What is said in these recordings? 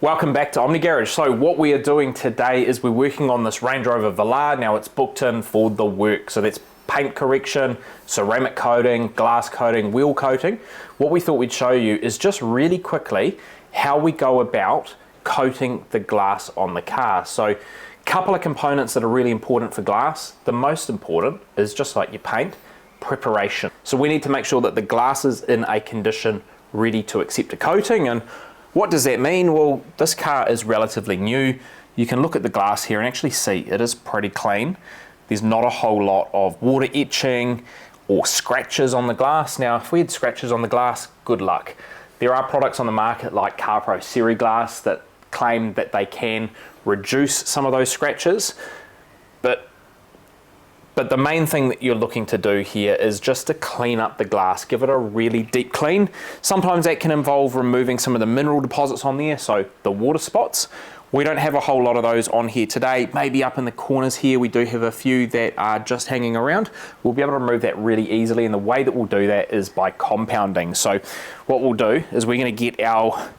Welcome back to Omni Garage. So what we are doing today is we're working on this Range Rover Velar. Now it's booked in for the work. So that's paint correction, ceramic coating, glass coating, wheel coating. What we thought we'd show you is just really quickly how we go about coating the glass on the car. So a couple of components that are really important for glass. The most important is just like your paint, preparation. So we need to make sure that the glass is in a condition ready to accept a coating. And what does that mean? Well, this car is relatively new. You can look at the glass here and actually see it is pretty clean. There's not a whole lot of water etching or scratches on the glass. Now, if we had scratches on the glass, good luck. There are products on the market like CarPro G-Force that claim that they can reduce some of those scratches, but the main thing that you're looking to do here is just to clean up the glass, give it a really deep clean. Sometimes that can involve removing some of the mineral deposits on there, so the water spots. We don't have a whole lot of those on here today. Maybe up in the corners here, we do have a few that are just hanging around. We'll be able to remove that really easily, and the way that we'll do that is by compounding. So what we'll do is we're gonna get our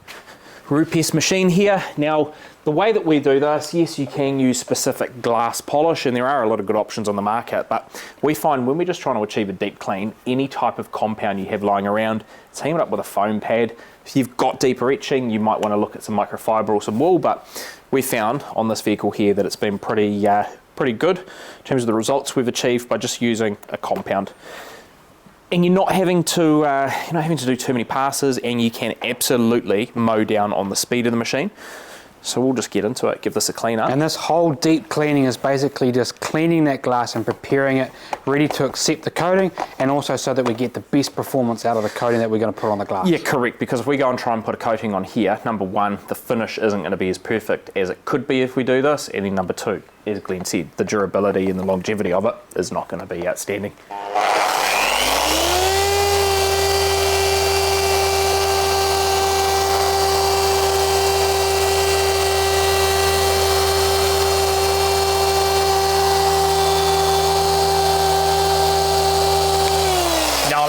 Rupes machine here. Now, the way that we do this, yes, you can use specific glass polish, and there are a lot of good options on the market, but we find when we're just trying to achieve a deep clean, any type of compound you have lying around, team it up with a foam pad. If you've got deeper etching, you might want to look at some microfiber or some wool, but we found on this vehicle here that it's been pretty good in terms of the results we've achieved by just using a compound. And you're not having to do too many passes, and you can absolutely mow down on the speed of the machine. So we'll just get into it, give this a clean up. And this whole deep cleaning is basically just cleaning that glass and preparing it ready to accept the coating, and also so that we get the best performance out of the coating that we're going to put on the glass. Yeah, correct, because if we go and try and put a coating on here, number one, the finish isn't going to be as perfect as it could be if we do this, and then number two, as Glenn said, the durability and the longevity of it is not going to be outstanding.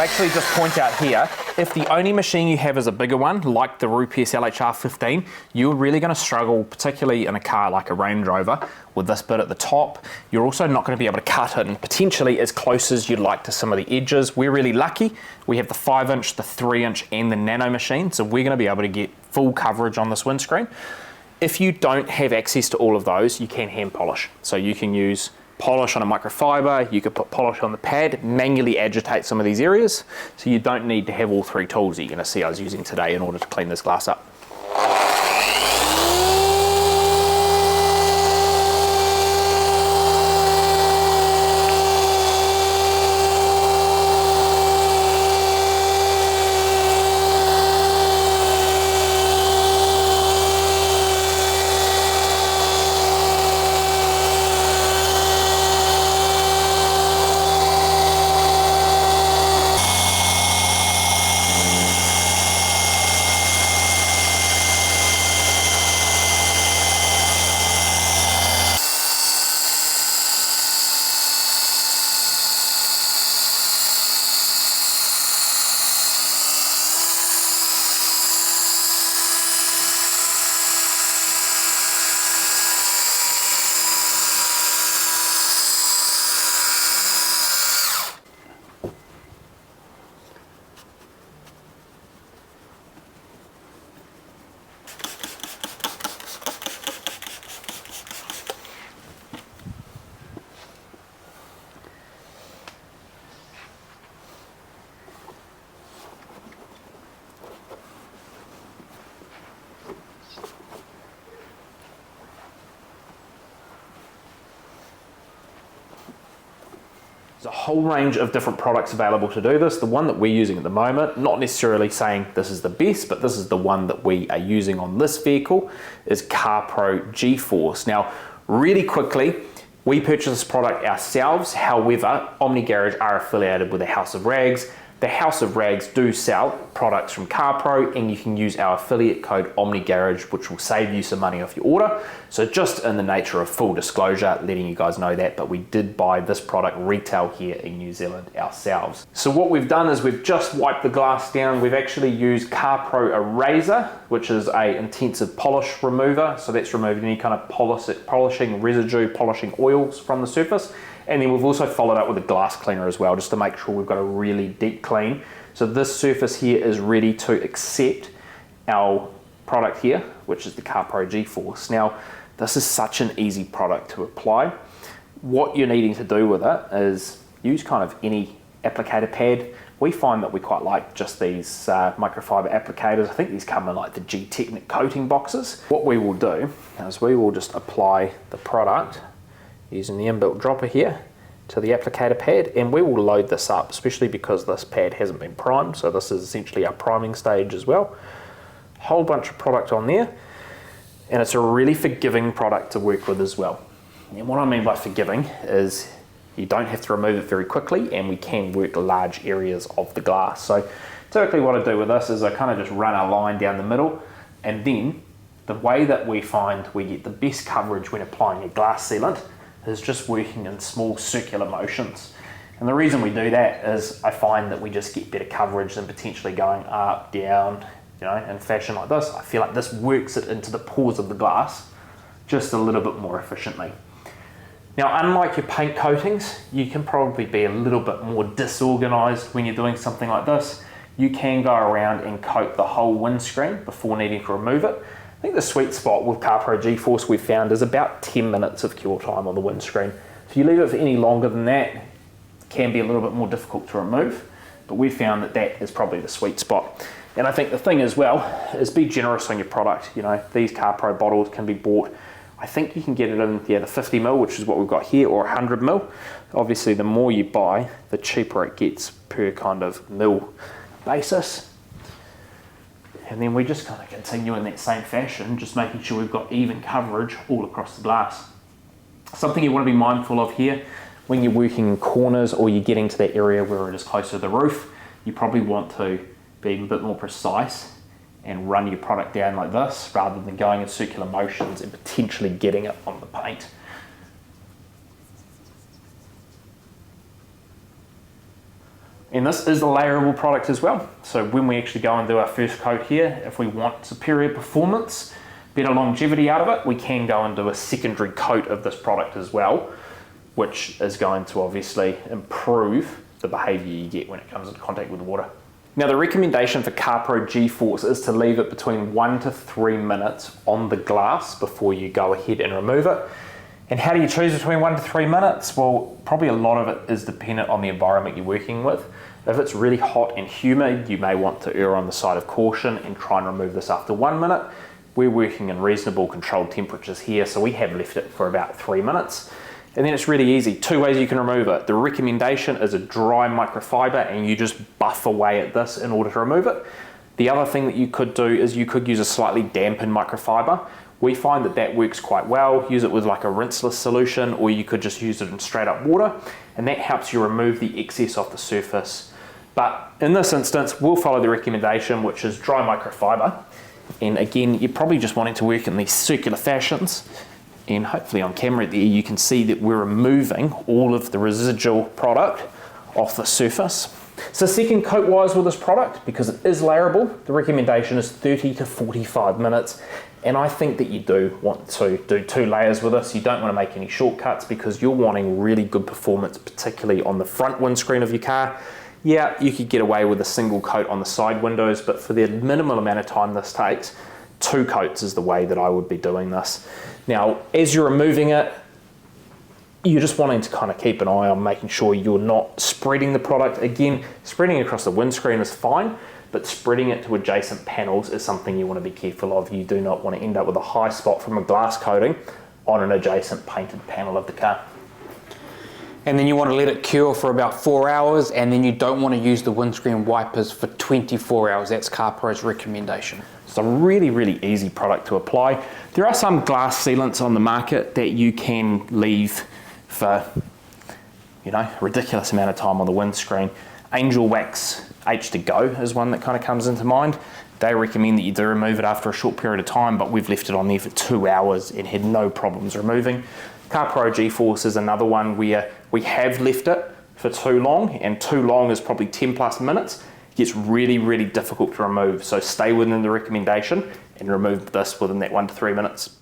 Actually just point out here, if the only machine you have is a bigger one, like the Rupes LHR 15, you're really going to struggle, particularly in a car like a Range Rover, with this bit at the top. You're also not going to be able to cut it, and potentially as close as you'd like to some of the edges. We're really lucky. We have the 5-inch, the 3-inch, and the nano machine, so we're going to be able to get full coverage on this windscreen. If you don't have access to all of those, you can hand polish. So you can use polish on a microfiber, you could put polish on the pad, manually agitate some of these areas, so you don't need to have all three tools that you're going to see I was using today in order to clean this glass up. There's a whole range of different products available to do this. The one that we're using at the moment, not necessarily saying this is the best, but this is the one that we are using on this vehicle, is CarPro G-Force. Now, really quickly, we purchased this product ourselves. However, Omni Garage are affiliated with the House of Rags. The House of Rags do sell products from CarPro, and you can use our affiliate code Omni Garage, which will save you some money off your order. So just in the nature of full disclosure, letting you guys know that, but we did buy this product retail here in New Zealand ourselves. So what we've done is we've just wiped the glass down. We've actually used CarPro Eraser, which is a intensive polish remover. So that's removed any kind of polishing residue, polishing oils from the surface. And then we've also followed up with a glass cleaner as well, just to make sure we've got a really deep clean. So this surface here is ready to accept our product here, which is the CarPro G-Force. Now, this is such an easy product to apply. What you're needing to do with it is use kind of any applicator pad. We find that we quite like just these microfiber applicators. I think these come in like the G-Technic coating boxes. What we will do is we will just apply the product using the inbuilt dropper here to the applicator pad, and we will load this up, especially because this pad hasn't been primed. So this is essentially our priming stage as well. Whole bunch of product on there, and it's a really forgiving product to work with as well. And what I mean by forgiving is you don't have to remove it very quickly, and we can work large areas of the glass. So typically what I do with this is I kind of just run a line down the middle, and then the way that we find we get the best coverage when applying a glass sealant is just working in small circular motions. And the reason we do that is I find that we just get better coverage than potentially going up, down, you know, in fashion like this. I feel like this works it into the pores of the glass just a little bit more efficiently. Now, unlike your paint coatings, you can probably be a little bit more disorganized when you're doing something like this. You can go around and coat the whole windscreen before needing to remove it. I think the sweet spot with CarPro G-Force we've found is about 10 minutes of cure time on the windscreen. If you leave it for any longer than that, it can be a little bit more difficult to remove, but we found that that is probably the sweet spot. And I think the thing as well is be generous on your product. You know, these CarPro bottles can be bought, I think you can get it in the 50 ml, which is what we've got here, or 100 ml. Obviously, the more you buy, the cheaper it gets per kind of mil basis. And then we just kind of continue in that same fashion, just making sure we've got even coverage all across the glass. Something you want to be mindful of here, when you're working in corners or you're getting to that area where it is closer to the roof, you probably want to be a bit more precise and run your product down like this, rather than going in circular motions and potentially getting it on the paint. And this is a layerable product as well. So when we actually go and do our first coat here, if we want superior performance, better longevity out of it, we can go and do a secondary coat of this product as well, which is going to obviously improve the behavior you get when it comes into contact with water. Now, the recommendation for CarPro G-Force is to leave it between 1 to 3 minutes on the glass before you go ahead and remove it. And how do you choose between 1 to 3 minutes? Well, probably a lot of it is dependent on the environment you're working with. If it's really hot and humid, you may want to err on the side of caution and try and remove this after 1 minute. We're working in reasonable controlled temperatures here, so we have left it for about 3 minutes. And then it's really easy. 2 ways you can remove it. The recommendation is a dry microfiber, and you just buff away at this in order to remove it. The other thing that you could do is you could use a slightly dampened microfiber. We find that that works quite well. Use it with like a rinseless solution, or you could just use it in straight up water, and that helps you remove the excess off the surface. But in this instance, we'll follow the recommendation, which is dry microfiber. And again, you're probably just wanting to work in these circular fashions. And hopefully on camera there, you can see that we're removing all of the residual product off the surface. So second coat wise with this product, because it is layerable, the recommendation is 30 to 45 minutes. And I think that you do want to do 2 layers with this. You don't want to make any shortcuts, because you're wanting really good performance, particularly on the front windscreen of your car. Yeah, you could get away with a single coat on the side windows, but for the minimal amount of time this takes, 2 coats is the way that I would be doing this. Now, as you're removing it, you're just wanting to kind of keep an eye on making sure you're not spreading the product. Again, spreading across the windscreen is fine, but spreading it to adjacent panels is something you want to be careful of. You do not want to end up with a high spot from a glass coating on an adjacent painted panel of the car. And then you want to let it cure for about 4 hours, and then you don't want to use the windscreen wipers for 24 hours. That's CarPro's recommendation. It's a really, really easy product to apply. There are some glass sealants on the market that you can leave for, you know, a ridiculous amount of time on the windscreen. Angel Wax H2Go is one that kind of comes into mind. They recommend that you do remove it after a short period of time, but we've left it on there for 2 hours and had no problems removing. CarPro G-Force is another one where we have left it for too long, and too long is probably 10 plus minutes. It gets really, really difficult to remove, so stay within the recommendation and remove this within that 1 to 3 minutes.